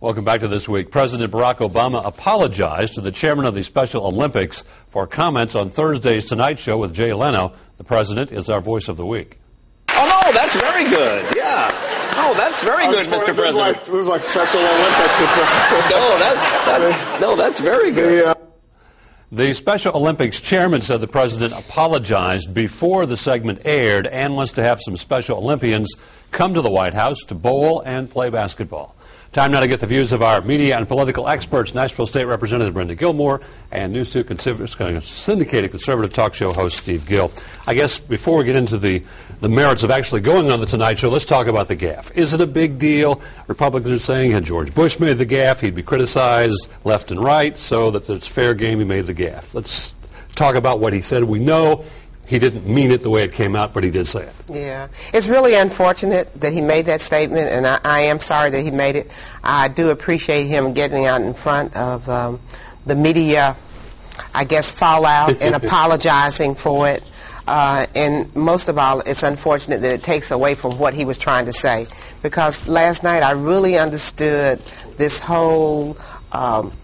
Welcome back to This Week. President Barack Obama apologized to the chairman of the Special Olympics for comments on Thursday's Tonight Show with Jay Leno. The president is our voice of the week. Oh, no, that's very good. Yeah. Oh, that's very good, Mr. President. This is like Special Olympics. No, that's very good. The Special Olympics chairman said the president apologized before the segment aired and wants to have some Special Olympians come to the White House to bowl and play basketball. Time now to get the views of our media and political experts, Nashville State Representative Brenda Gilmore and News 2 syndicated conservative talk show host Steve Gill. I guess before we get into the merits of actually going on the Tonight Show, let's talk about the gaffe. Is it a big deal? Republicans are saying had George Bush made the gaffe, he'd be criticized left and right, so that it's fair game he made the gaffe. Let's talk about what he said. We know he didn't mean it the way it came out, but he did say it. Yeah. It's really unfortunate that he made that statement, and I am sorry that he made it. I do appreciate him getting out in front of the media, I guess, fallout and apologizing for it. And most of all, it's unfortunate that it takes away from what he was trying to say. Because last night I really understood this whole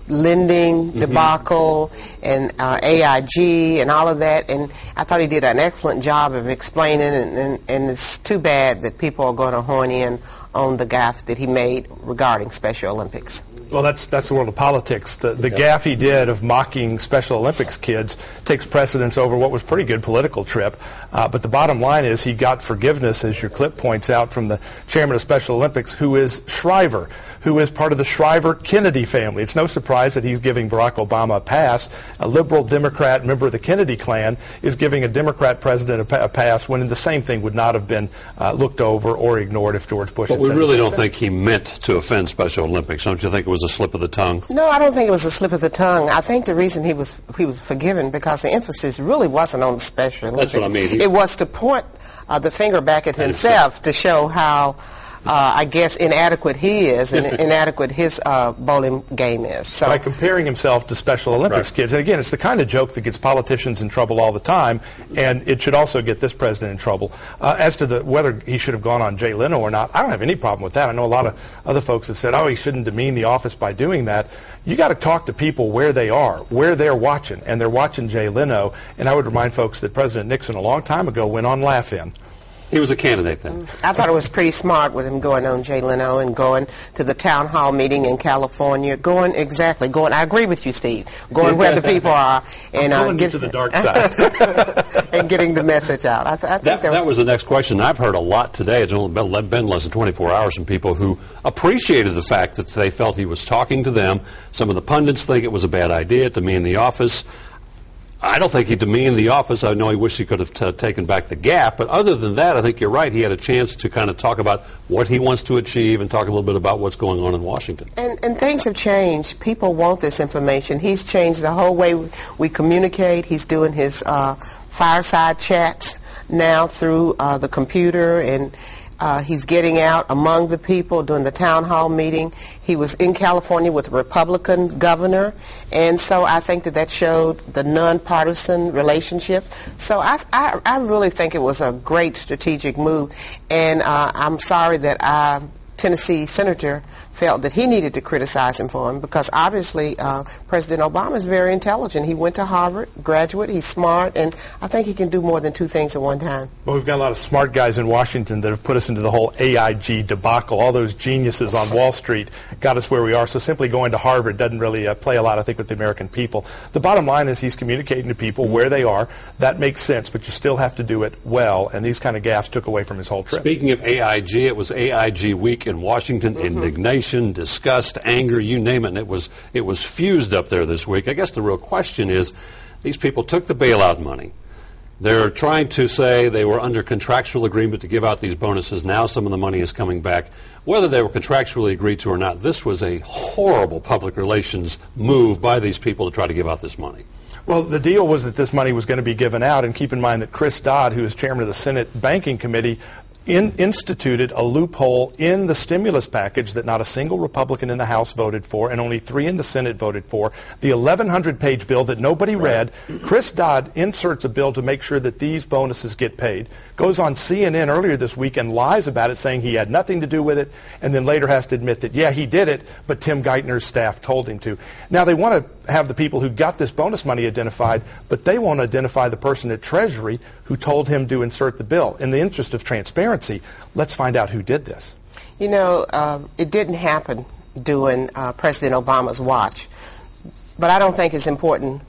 lending debacle and AIG and all of that, and I thought he did an excellent job of explaining, and it's too bad that people are going to horn in on the gaffe that he made regarding Special Olympics. Well, that's the world of politics. The gaffe he did of mocking Special Olympics kids takes precedence over what was a pretty good political trip. But the bottom line is he got forgiveness, as your clip points out, from the chairman of Special Olympics, who is Shriver, who is part of the Shriver-Kennedy family. It's no surprise that he's giving Barack Obama a pass. A liberal Democrat member of the Kennedy clan is giving a Democrat president a pass when the same thing would not have been looked over or ignored if George Bush had said it. But we really don't thing. think he meant to offend Special Olympics. Don't you think it was a slip of the tongue? No, I don't think it was a slip of the tongue. I think the reason he was forgiven because the emphasis really wasn't on the Special Olympics. That's what I mean. It was to point the finger back at himself to show how I guess inadequate he is and inadequate his bowling game is. So by comparing himself to Special Olympics kids. And again, it's the kind of joke that gets politicians in trouble all the time, and it should also get this president in trouble. As to whether he should have gone on Jay Leno or not, I don't have any problem with that. I know a lot of other folks have said, oh, he shouldn't demean the office by doing that. You got to talk to people where they are, where they're watching, and they're watching Jay Leno. And I would remind folks that President Nixon a long time ago went on Laugh-In. He was a candidate then. I thought it was pretty smart with him going on Jay Leno and going to the town hall meeting in California. Going, I agree with you, Steve. Going where the people are and get to the dark side and getting the message out. I think that was the next question. I've heard a lot today. It's only been less than 24 hours from people who appreciated the fact that they felt he was talking to them. Some of the pundits think it was a bad idea to demean the office. I don't think he demeaned the office. I know he wished he could have taken back the gaffe. But other than that, I think you're right. He had a chance to kind of talk about what he wants to achieve and talk a little bit about what's going on in Washington. And things have changed. People want this information. He's changed the whole way we communicate. He's doing his fireside chats now through the computer, and he's getting out among the people during the town hall meeting. He was in California with a Republican governor, and so I think that showed the nonpartisan relationship. So I really think it was a great strategic move, and I'm sorry that Tennessee senator felt that he needed to criticize him for him, because obviously President Obama is very intelligent. He went to Harvard, graduate, he's smart, and I think he can do more than two things at one time. Well, we've got a lot of smart guys in Washington that have put us into the whole AIG debacle. All those geniuses on Wall Street got us where we are, so simply going to Harvard doesn't really play a lot, I think, with the American people. The bottom line is he's communicating to people where they are. That makes sense, but you still have to do it well, and these kind of gaffes took away from his whole trip. Speaking of AIG, it was AIG week in Washington. Indignation, disgust, anger, you name it, and it was fused up there this week. I guess the real question is, these people took the bailout money. They're trying to say they were under contractual agreement to give out these bonuses. Now some of the money is coming back. Whether they were contractually agreed to or not, this was a horrible public relations move by these people to try to give out this money. Well, the deal was that this money was going to be given out, and keep in mind that Chris Dodd, who is chairman of the Senate Banking Committee, instituted a loophole in the stimulus package that not a single Republican in the House voted for and only 3 in the Senate voted for. The 1,100-page bill that nobody read. Chris Dodd inserts a bill to make sure that these bonuses get paid. Goes on CNN earlier this week and lies about it, saying he had nothing to do with it, and then later has to admit that, yeah, he did it, but Tim Geithner's staff told him to. Now, they want to have the people who got this bonus money identified, but they won't identify the person at Treasury who told him to insert the bill. In the interest of transparency, let's find out who did this. You know, it didn't happen during President Obama's watch, but I don't think it's important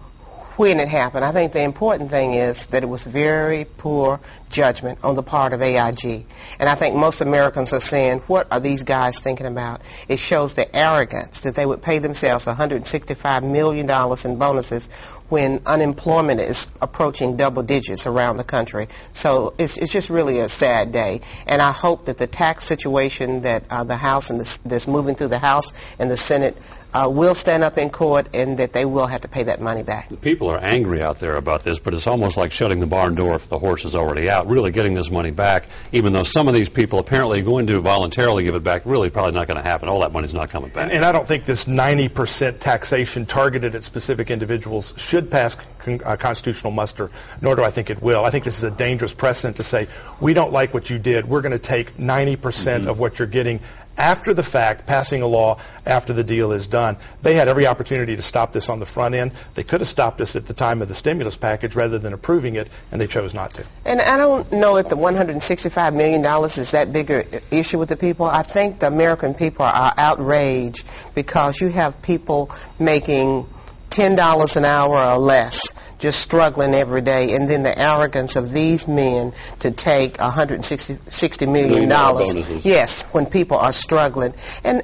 when it happened. I think the important thing is that it was very poor judgment on the part of AIG. And I think most Americans are saying, what are these guys thinking about? It shows the arrogance that they would pay themselves $165 million in bonuses when unemployment is approaching double digits around the country. So it's just really a sad day. And I hope that the tax situation that the House and that's moving through the House and the Senate will stand up in court, and that they will have to pay that money back. The people are angry out there about this, but it's almost like shutting the barn door if the horse is already out, really getting this money back, even though some of these people apparently are going to voluntarily give it back. Really probably not going to happen. All that money's not coming back. And I don't think this 90% taxation targeted at specific individuals should pass constitutional muster, nor do I think it will. I think this is a dangerous precedent to say, we don't like what you did. We're going to take 90% of what you're getting after the fact, passing a law after the deal is done. They had every opportunity to stop this on the front end. They could have stopped us at the time of the stimulus package rather than approving it, and they chose not to. And I don't know if the $165 million is that big an issue with the people. I think the American people are outraged because you have people making $10 an hour or less, just struggling every day, and then the arrogance of these men to take $160 million. Bonuses. Yes, when people are struggling. And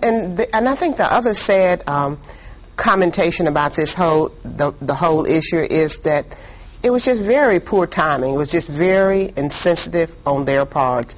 I think the other sad commentation about this the whole issue is that it was just very poor timing. It was just very insensitive on their part.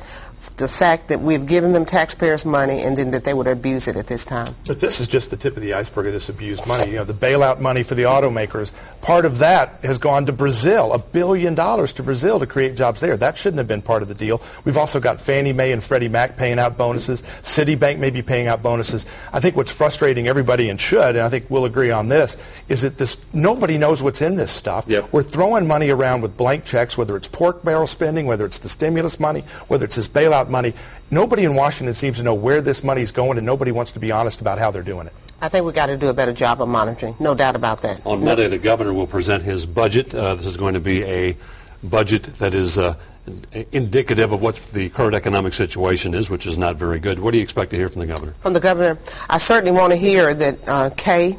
The fact that we've given them taxpayers' money and then that they would abuse it at this time. But this is just the tip of the iceberg of this abused money. You know, the bailout money for the automakers, part of that has gone to Brazil, $1 billion to Brazil to create jobs there. That shouldn't have been part of the deal. We've also got Fannie Mae and Freddie Mac paying out bonuses. Citibank may be paying out bonuses. I think what's frustrating everybody, and should, and I think we'll agree on this, is that nobody knows what's in this stuff. Yep. We're throwing money around with blank checks, whether it's pork barrel spending, whether it's the stimulus money, whether it's this bailout money. Nobody in Washington seems to know where this money's going, and nobody wants to be honest about how they're doing it. I think we've got to do a better job of monitoring. No doubt about that. On Monday, the governor will present his budget. This is going to be a budget that is indicative of what the current economic situation is, which is not very good. What do you expect to hear from the governor? From the governor, I certainly want to hear that K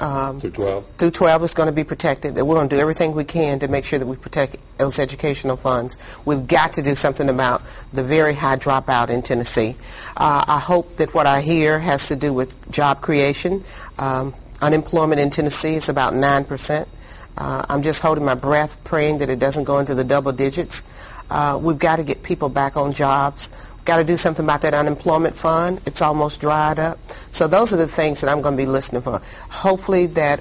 through 12 is going to be protected, that we're going to do everything we can to make sure that we protect those educational funds. We've got to do something about the very high dropout in Tennessee. I hope that what I hear has to do with job creation. Unemployment in Tennessee is about 9%. I'm just holding my breath, praying that it doesn't go into the double digits. We've got to get people back on jobs. Got to do something about that unemployment fund. It's almost dried up. So those are the things that I'm going to be listening for. Hopefully that,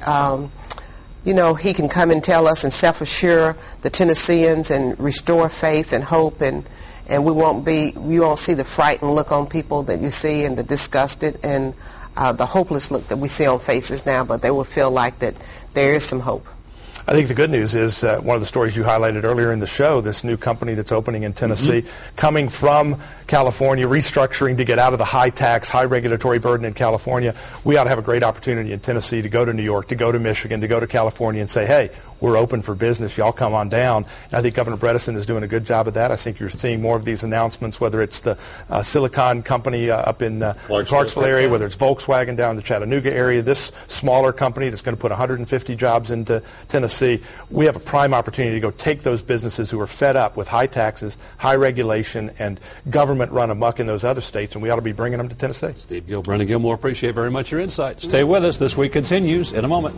he can come and tell us and self-assure the Tennesseans and restore faith and hope, and we won't see the frightened look on people that you see and the disgusted and the hopeless look that we see on faces now, but they will feel like that there is some hope. I think the good news is one of the stories you highlighted earlier in the show, this new company that's opening in Tennessee, coming from California, restructuring to get out of the high tax, high regulatory burden in California. We ought to have a great opportunity in Tennessee to go to New York, to go to Michigan, to go to California and say, hey, we're open for business. Y'all come on down. And I think Governor Bredesen is doing a good job of that. I think you're seeing more of these announcements, whether it's the Silicon company up in the Clarksville area, whether it's Volkswagen down in the Chattanooga area, this smaller company that's going to put 150 jobs into Tennessee. We have a prime opportunity to go take those businesses who are fed up with high taxes, high regulation, and government run amok in those other states, and we ought to be bringing them to Tennessee. Steve Gill, Brendan Gilmore, appreciate very much your insight. Stay with us. This Week continues in a moment.